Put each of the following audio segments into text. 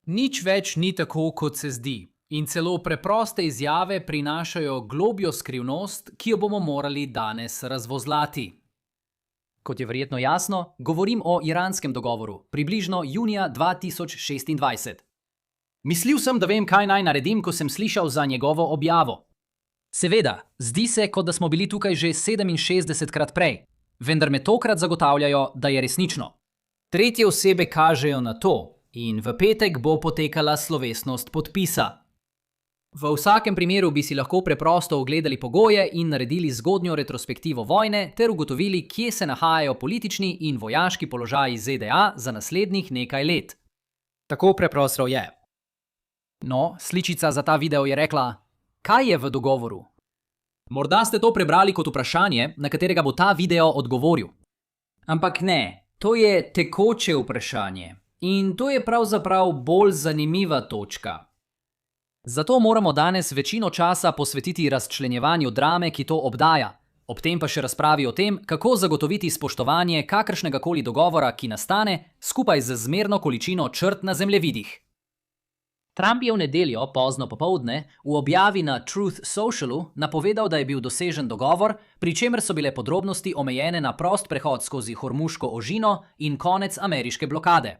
Nič več ni tako, kot se zdi. In celo preproste izjave prinašajo globjo skrivnost, ki jo bomo morali danes razvozlati. Kot je verjetno jasno, govorim o iranskem dogovoru, približno junija 2026. Mislil sem, da vem, kaj naj naredim, ko sem slišal za njegovo objavo. Seveda, zdi se, kot da smo bili tukaj že 67krat prej, vendar me tokrat zagotavljajo, da je resnično. Tretje osebe kažejo na to in v petek bo potekala slovesnost podpisa. V vsakem primeru bi si lahko preprosto ogledali pogoje in naredili zgodnjo retrospektivo vojne ter ugotovili, kje se nahajajo politični in vojaški položaji ZDA za naslednjih nekaj let. Tako preprosto je. No, sličica za ta video je rekla: kaj je v dogovoru? Morda ste to prebrali kot vprašanje, na katerega bo ta video odgovoril. Ampak ne, to je tekoče vprašanje. In to je pravzaprav bolj zanimiva točka. Zato moramo danes večino časa posvetiti razčlenjevanju drame, ki to obdaja, ob tem pa še razpravi o tem, kako zagotoviti spoštovanje kakršnegakoli dogovora, ki nastane, skupaj z zmerno količino črt na zemljevidih. Trump je v nedeljo, pozno popoldne, v objavi na Truth Socialu napovedal, da je bil dosežen dogovor, pri čemer so bile podrobnosti omejene na prost prehod skozi Hormuško ožino in konec ameriške blokade.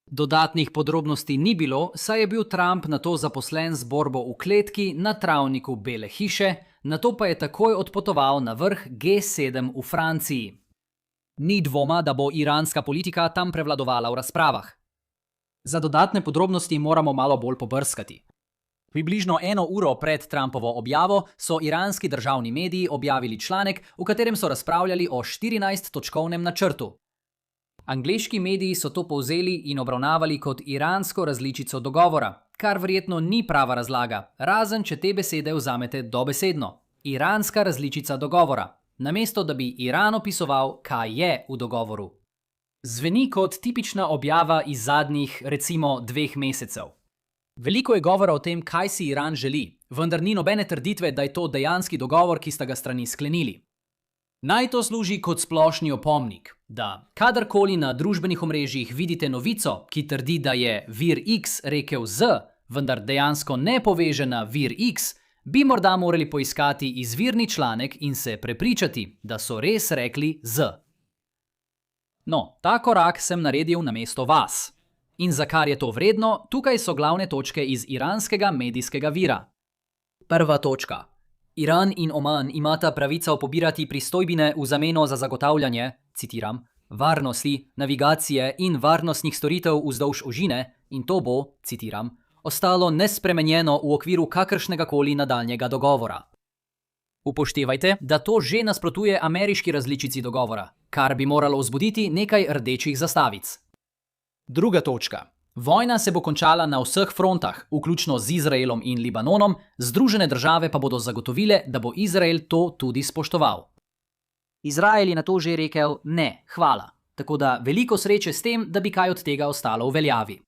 Dodatnih podrobnosti ni bilo, saj je bil Trump nato zaposlen z borbo v kletki na travniku Bele hiše, nato pa je takoj odpotoval na vrh G7 v Franciji. Ni dvoma, da bo iranska politika tam prevladovala v razpravah. Za dodatne podrobnosti moramo malo bolj pobrskati. Približno 1 uro pred Trumpovo objavo so iranski državni mediji objavili članek, v katerem so razpravljali o 14-točkovnem načrtu. Angleški mediji so to povzeli in obravnavali kot iransko različico dogovora, kar verjetno ni prava razlaga, razen če te besede vzamete dobesedno. Iranska različica dogovora, namesto da bi Iran opisoval, kaj je v dogovoru. Zveni kot tipična objava iz zadnjih, recimo, 2 mesecev. Veliko je govora o tem, kaj si Iran želi, vendar ni nobene trditve, da je to dejanski dogovor, ki sta ga strani sklenili. Naj to služi kot splošni opomnik, da kadarkoli na družbenih omrežjih vidite novico, ki trdi, da je vir X rekel Z, vendar dejansko ne poveže na vir X, bi morda morali poiskati izvirni članek in se prepričati, da so res rekli Z. No, ta korak sem naredil namesto vas. In za kar je to vredno, tukaj so glavne točke iz iranskega medijskega vira. Prva točka. Iran in Oman imata pravico pobirati pristojbine v zameno za zagotavljanje, citiram, varnosti, navigacije in varnostnih storitev vzdolž ožine in to bo, citiram, ostalo nespremenjeno v okviru kakršnegakoli nadaljnjega dogovora. Upoštevajte, da to že nasprotuje ameriški različici dogovora, kar bi moralo vzbuditi nekaj rdečih zastavic. Druga točka. Vojna se bo končala na vseh frontah, vključno z Izraelom in Libanonom, Združene države pa bodo zagotovile, da bo Izrael to tudi spoštoval. Izrael je na to že rekel ne, hvala, tako da veliko sreče s tem, da bi kaj od tega ostalo v veljavi.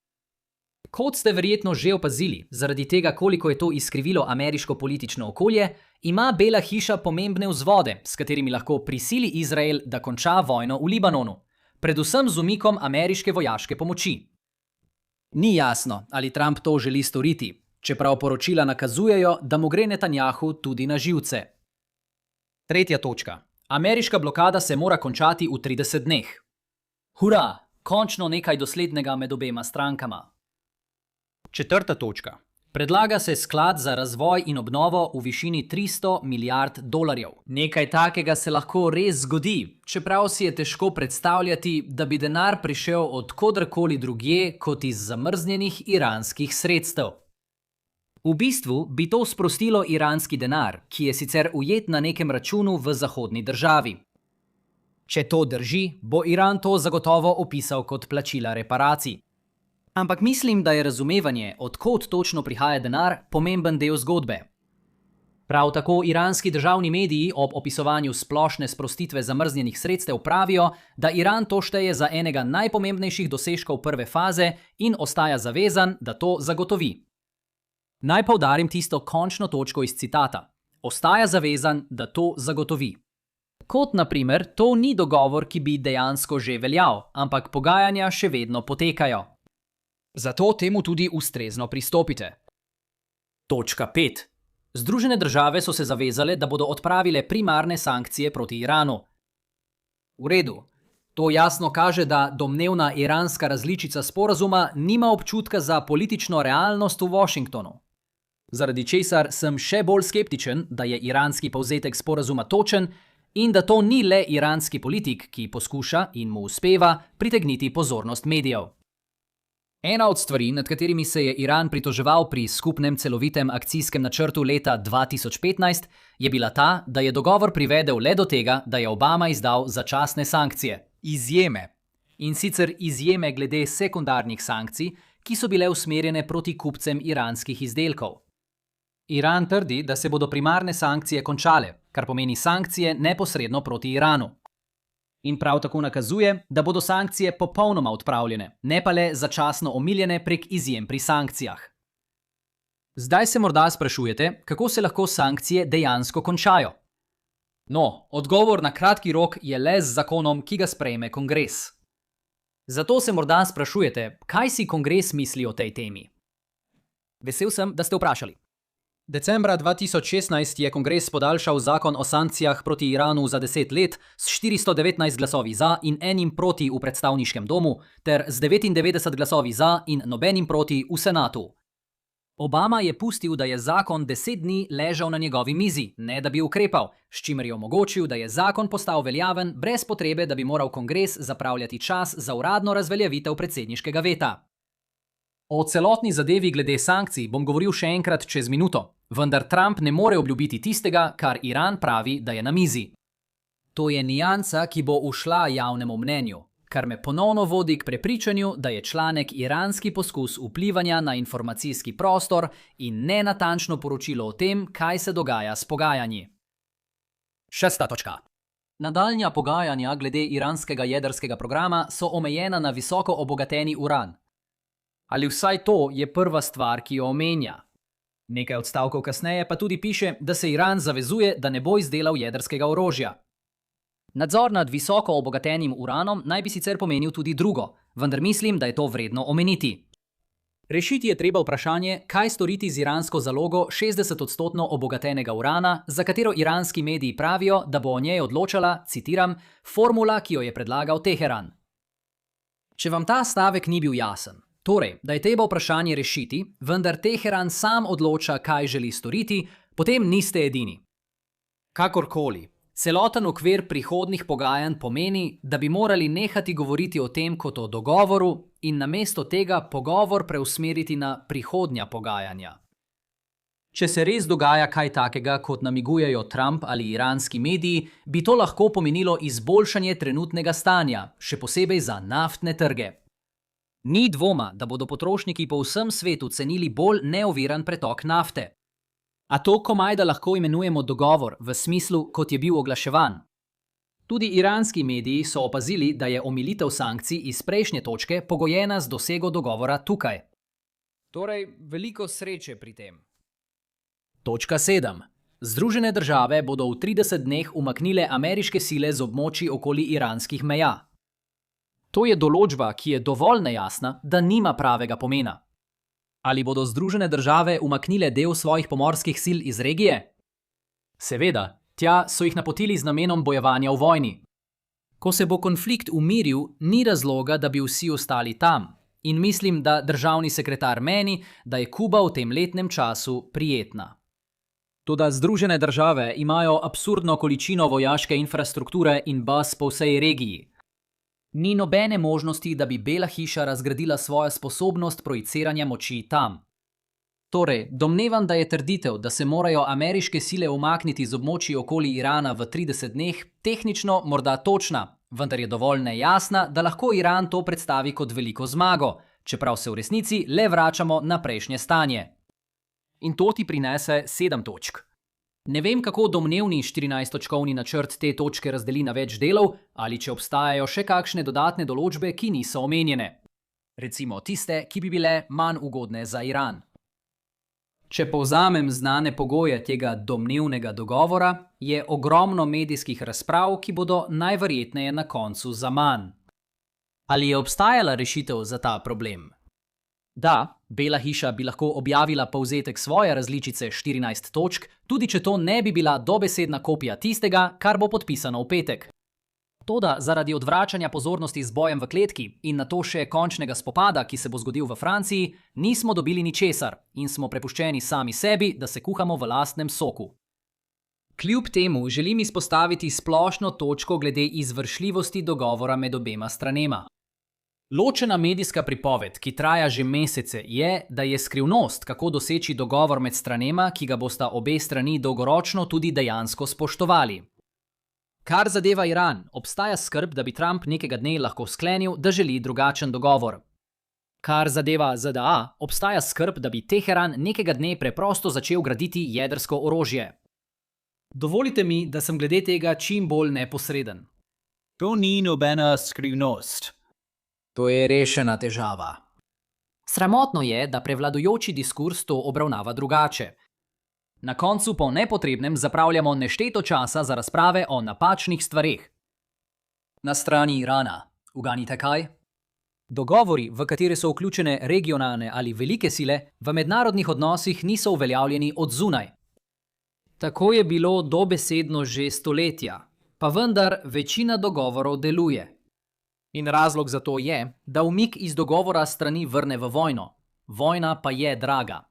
Kot ste verjetno že opazili, zaradi tega, koliko je to izkrivilo ameriško politično okolje, ima Bela hiša pomembne vzvode, s katerimi lahko prisili Izrael, da konča vojno v Libanonu, predvsem z umikom ameriške vojaške pomoči. Ni jasno, ali Trump to želi storiti, čeprav poročila nakazujejo, da mu gre Netanjahu tudi na živce. Tretja točka. Ameriška blokada se mora končati v 30 dneh. Hurra, končno nekaj doslednega med obema strankama. Četrta točka. Predlaga se sklad za razvoj in obnovo v višini $300 milijard. Nekaj takega se lahko res zgodi, čeprav si je težko predstavljati, da bi denar prišel od koderkoli drugje kot iz zamrznjenih iranskih sredstev. V bistvu bi to sprostilo iranski denar, ki je sicer ujet na nekem računu v zahodni državi. Če to drži, bo Iran to zagotovo opisal kot plačila reparacij. Ampak mislim, da je razumevanje, od kod točno prihaja denar, pomemben del zgodbe. Prav tako iranski državni mediji ob opisovanju splošne sprostitve zamrznjenih sredstev pravijo, da Iran to šteje za enega najpomembnejših dosežkov prve faze in ostaja zavezan, da to zagotovi. Naj poudarim tisto končno točko iz citata. Ostaja zavezan, da to zagotovi. Kot na primer, to ni dogovor, ki bi dejansko že veljal, ampak pogajanja še vedno potekajo. Zato temu tudi ustrezno pristopite. Točka 5. Združene države so se zavezale, da bodo odpravile primarne sankcije proti Iranu. V redu. To jasno kaže, da domnevna iranska različica sporazuma nima občutka za politično realnost v Washingtonu. Zaradi česar sem še bolj skeptičen, da je iranski povzetek sporazuma točen in da to ni le iranski politik, ki poskuša in mu uspeva pritegniti pozornost medijev. Ena od stvari, nad katerimi se je Iran pritoževal pri skupnem celovitem akcijskem načrtu leta 2015, je bila ta, da je dogovor privedel le do tega, da je Obama izdal začasne sankcije. Izjeme. In sicer izjeme glede sekundarnih sankcij, ki so bile usmerjene proti kupcem iranskih izdelkov. Iran trdi, da se bodo primarne sankcije končale, kar pomeni sankcije neposredno proti Iranu. In prav tako nakazuje, da bodo sankcije popolnoma odpravljene, ne pa le začasno omiljene prek izjem pri sankcijah. Zdaj se morda sprašujete, kako se lahko sankcije dejansko končajo. No, odgovor na kratki rok je le z zakonom, ki ga sprejme kongres. Zato se morda sprašujete, kaj si kongres misli o tej temi. Vesel sem, da ste vprašali. Decembra 2016 je kongres podaljšal zakon o sankcijah proti Iranu za 10 let s 419 glasovi za in enim proti v predstavniškem domu ter z 99 glasovi za in nobenim proti v senatu. Obama je pustil, da je zakon 10 dni ležal na njegovi mizi, ne da bi ukrepal, s čimer je omogočil, da je zakon postal veljaven brez potrebe, da bi moral kongres zapravljati čas za uradno razveljavitev predsedniškega veta. O celotni zadevi glede sankcij bom govoril še enkrat čez minuto, vendar Trump ne more obljubiti tistega, kar Iran pravi, da je na mizi. To je niansa, ki bo ušla javnemu mnenju, kar me ponovno vodi k prepričanju, da je članek iranski poskus vplivanja na informacijski prostor in nenatančno poročilo o tem, kaj se dogaja s pogajanji. 6. točka. Nadaljnja pogajanja glede iranskega jedrskega programa so omejena na visoko obogateni uran. Ali vsaj to je prva stvar, ki jo omenja. Nekaj odstavkov kasneje pa tudi piše, da se Iran zavezuje, da ne bo izdelal jedrskega orožja. Nadzor nad visoko obogatenim uranom naj bi sicer pomenil tudi drugo, vendar mislim, da je to vredno omeniti. Rešiti je treba vprašanje, kaj storiti z iransko zalogo 60% obogatenega urana, za katero iranski mediji pravijo, da bo o njej odločala, citiram, formula, ki jo je predlagal Teheran. Če vam ta stavek ni bil jasen, torej, da je treba vprašanje rešiti, vendar Teheran sam odloča, kaj želi storiti, potem niste edini. Kakorkoli, celoten okvir prihodnih pogajanj pomeni, da bi morali nehati govoriti o tem kot o dogovoru in namesto tega pogovor preusmeriti na prihodnja pogajanja. Če se res dogaja kaj takega, kot namigujejo Trump ali iranski mediji, bi to lahko pomenilo izboljšanje trenutnega stanja, še posebej za naftne trge. Ni dvoma, da bodo potrošniki po vsem svetu cenili bolj neoviran pretok nafte. A to komajda lahko imenujemo dogovor v smislu, kot je bil oglaševan. Tudi iranski mediji so opazili, da je omilitev sankcij iz prejšnje točke pogojena z dosego dogovora tukaj. Torej, veliko sreče pri tem. Točka 7. Združene države bodo v 30 dneh umaknile ameriške sile z območij okoli iranskih meja. To je določba, ki je dovolj nejasna, da nima pravega pomena. Ali bodo Združene države umaknile del svojih pomorskih sil iz regije? Seveda, tja so jih napotili z namenom bojevanja v vojni. Ko se bo konflikt umiril, ni razloga, da bi vsi ostali tam. In mislim, da državni sekretar meni, da je Kuba v tem letnem času prijetna. Toda Združene države imajo absurdno količino vojaške infrastrukture in baz po vsej regiji. Ni nobene možnosti, da bi Bela hiša razgradila svojo sposobnost projiciranja moči tam. Torej, domnevam, da je trditev, da se morajo ameriške sile umakniti z območij okoli Irana v 30 dneh, tehnično morda točna, vendar je dovolj nejasna, da lahko Iran to predstavi kot veliko zmago, čeprav se v resnici le vračamo na prejšnje stanje. In to ti prinese 7 točk. Ne vem, kako domnevni 14-točkovni načrt te točke razdeli na več delov, ali če obstajajo še kakšne dodatne določbe, ki niso omenjene. Recimo tiste, ki bi bile manj ugodne za Iran. Če povzamem znane pogoje tega domnevnega dogovora, je ogromno medijskih razprav, ki bodo najverjetneje na koncu zaman. Ali je obstajala rešitev za ta problem? Da, Bela hiša bi lahko objavila povzetek svoje različice 14 točk, tudi če to ne bi bila dobesedna kopija tistega, kar bo podpisano v petek. Toda zaradi odvračanja pozornosti z bojem v kletki in nato še končnega spopada, ki se bo zgodil v Franciji, nismo dobili ničesar in smo prepuščeni sami sebi, da se kuhamo v lastnem soku. Kljub temu želim izpostaviti splošno točko glede izvršljivosti dogovora med obema stranema. Ločena medijska pripoved, ki traja že mesece, je, da je skrivnost, kako doseči dogovor med stranema, ki ga bosta obe strani dolgoročno tudi dejansko spoštovali. Kar zadeva Iran, obstaja skrb, da bi Trump nekega dne lahko sklenil, da želi drugačen dogovor. Kar zadeva ZDA, obstaja skrb, da bi Teheran nekega dne preprosto začel graditi jedrsko orožje. Dovolite mi, da sem glede tega čim bolj neposreden. To ni nobena skrivnost. To je rešena težava. Sramotno je, da prevladujoči diskurs to obravnava drugače. Na koncu po nepotrebnem zapravljamo nešteto časa za razprave o napačnih stvareh. Na strani Irana, uganite kaj? Dogovori, v katere so vključene regionalne ali velike sile, v mednarodnih odnosih niso uveljavljeni od zunaj. Tako je bilo dobesedno že stoletja, pa vendar večina dogovorov deluje. In razlog za to je, da umik iz dogovora strani vrne v vojno. Vojna pa je draga.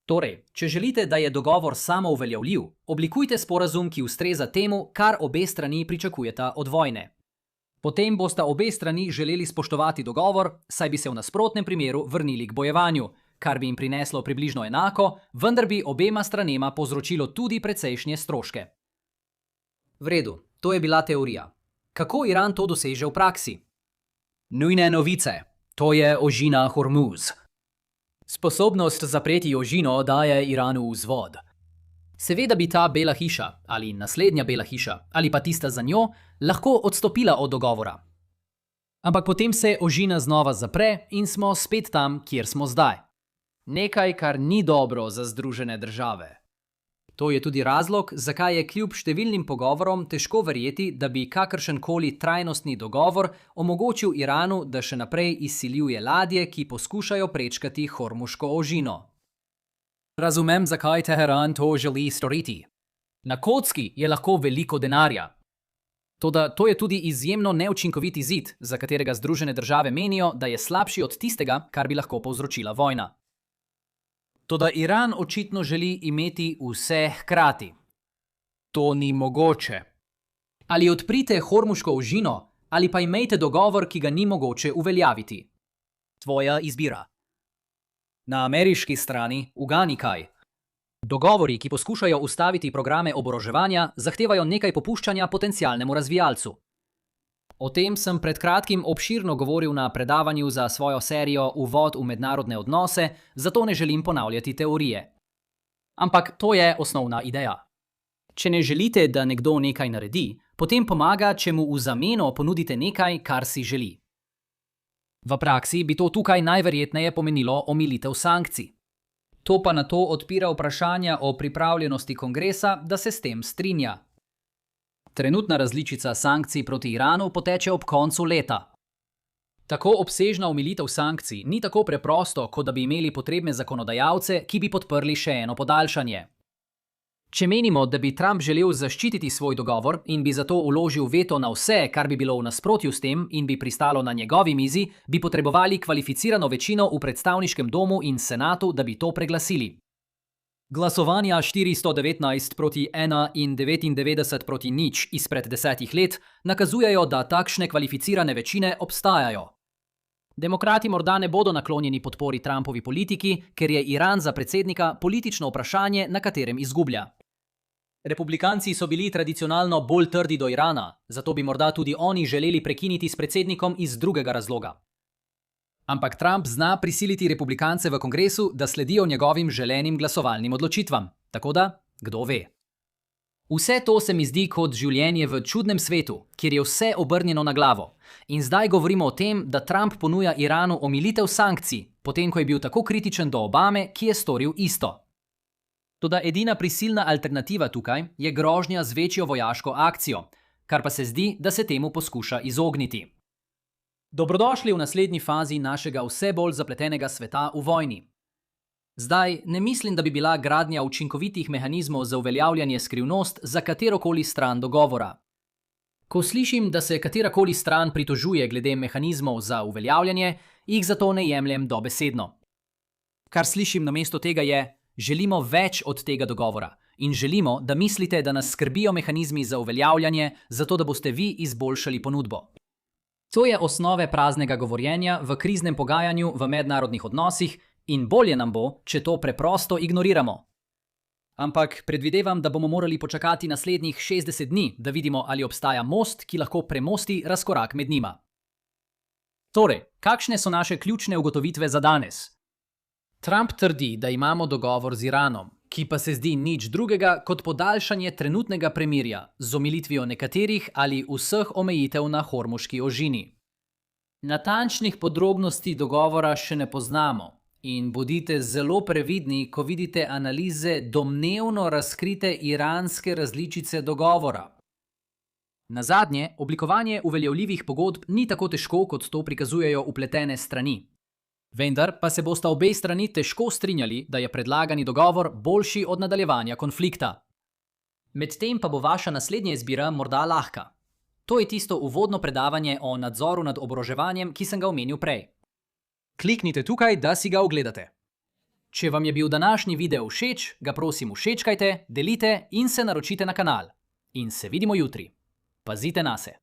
Torej, če želite, da je dogovor samouveljavljiv, oblikujte sporazum, ki ustreza temu, kar obe strani pričakujeta od vojne. Potem bosta obe strani želeli spoštovati dogovor, saj bi se v nasprotnem primeru vrnili k bojevanju, kar bi jim prineslo približno enako, vendar bi obema stranema povzročilo tudi precejšnje stroške. V redu, to je bila teorija. Kako Iran to doseže v praksi? Nujne novice. To je ožina Hormuz. Sposobnost zapreti ožino daje Iranu vzvod. Seveda bi ta Bela hiša, ali naslednja Bela hiša, ali pa tista za njo, lahko odstopila od dogovora. Ampak potem se ožina znova zapre in smo spet tam, kjer smo zdaj. Nekaj, kar ni dobro za Združene države. To je tudi razlog, zakaj je kljub številnim pogovorom težko verjeti, da bi kakršenkoli trajnostni dogovor omogočil Iranu, da še naprej izsiljuje ladje, ki poskušajo prečkati Hormuško ožino. Razumem, zakaj Teheran to želi storiti. Na kocki je lahko veliko denarja. Toda to je tudi izjemno neučinkovit izid, za katerega Združene države menijo, da je slabši od tistega, kar bi lahko povzročila vojna. Toda Iran očitno želi imeti vse hkrati. To ni mogoče. Ali odprite Hormuško ožino, ali pa imejte dogovor, ki ga ni mogoče uveljaviti. Tvoja izbira. Na ameriški strani ugani kaj. Dogovori, ki poskušajo ustaviti programe oboroževanja, zahtevajo nekaj popuščanja potencialnemu razvijalcu. O tem sem pred kratkim obširno govoril na predavanju za svojo serijo Uvod v mednarodne odnose, zato ne želim ponavljati teorije. Ampak to je osnovna ideja. Če ne želite, da nekdo nekaj naredi, potem pomaga, če mu v zameno ponudite nekaj, kar si želi. V praksi bi to tukaj najverjetneje pomenilo omilitev sankcij. To pa nato odpira vprašanja o pripravljenosti kongresa, da se s tem strinja. Trenutna različica sankcij proti Iranu poteče ob koncu leta. Tako obsežna omilitev sankcij ni tako preprosto, kot da bi imeli potrebne zakonodajalce, ki bi podprli še eno podaljšanje. Če menimo, da bi Trump želel zaščititi svoj dogovor in bi zato vložil veto na vse, kar bi bilo v nasprotju s tem in bi pristalo na njegovi mizi, bi potrebovali kvalificirano večino v predstavniškem domu in senatu, da bi to preglasili. Glasovanja 419 proti 1 in 99 proti 0 izpred 10 let nakazujejo, da takšne kvalificirane večine obstajajo. Demokrati morda ne bodo naklonjeni podpori Trumpovi politiki, ker je Iran za predsednika politično vprašanje, na katerem izgublja. Republikanci so bili tradicionalno bolj trdi do Irana, zato bi morda tudi oni želeli prekiniti s predsednikom iz drugega razloga. Ampak Trump zna prisiliti republikance v kongresu, da sledijo njegovim želenim glasovalnim odločitvam. Tako da, kdo ve. Vse to se mi zdi kot življenje v čudnem svetu, kjer je vse obrnjeno na glavo. In zdaj govorimo o tem, da Trump ponuja Iranu omilitev sankcij, potem ko je bil tako kritičen do Obame, ki je storil isto. Toda edina prisilna alternativa tukaj je grožnja z večjo vojaško akcijo, kar pa se zdi, da se temu poskuša izogniti. Dobrodošli v naslednji fazi našega vse bolj zapletenega sveta v vojni. Zdaj ne mislim, da bi bila gradnja učinkovitih mehanizmov za uveljavljanje skrivnost za katerokoli stran dogovora. Ko slišim, da se katerakoli stran pritožuje glede mehanizmov za uveljavljanje, jih zato ne jemljem dobesedno. Kar slišim namesto tega je: želimo več od tega dogovora in želimo, da mislite, da nas skrbijo mehanizmi za uveljavljanje, zato da boste vi izboljšali ponudbo. To je osnove praznega govorjenja v kriznem pogajanju v mednarodnih odnosih in bolje nam bo, če to preprosto ignoriramo. Ampak predvidevam, da bomo morali počakati naslednjih 60 dni, da vidimo, ali obstaja most, ki lahko premosti razkorak med njima. Torej, kakšne so naše ključne ugotovitve za danes? Trump trdi, da imamo dogovor z Iranom, ki pa se zdi nič drugega kot podaljšanje trenutnega premirja z omilitvijo nekaterih ali vseh omejitev na Hormuški ožini. Natančnih podrobnosti dogovora še ne poznamo in bodite zelo previdni, ko vidite analize domnevno razkrite iranske različice dogovora. Nazadnje, oblikovanje uveljavljivih pogodb ni tako težko, kot to prikazujejo vpletene strani. Vendar pa se bosta obe strani težko strinjali, da je predlagani dogovor boljši od nadaljevanja konflikta. Medtem pa bo vaša naslednja izbira morda lahka. To je tisto uvodno predavanje o nadzoru nad oboroževanjem, ki sem ga omenil prej. Kliknite tukaj, da si ga ogledate. Če vam je bil današnji video všeč, ga prosim všečkajte, delite in se naročite na kanal. In se vidimo jutri. Pazite nase.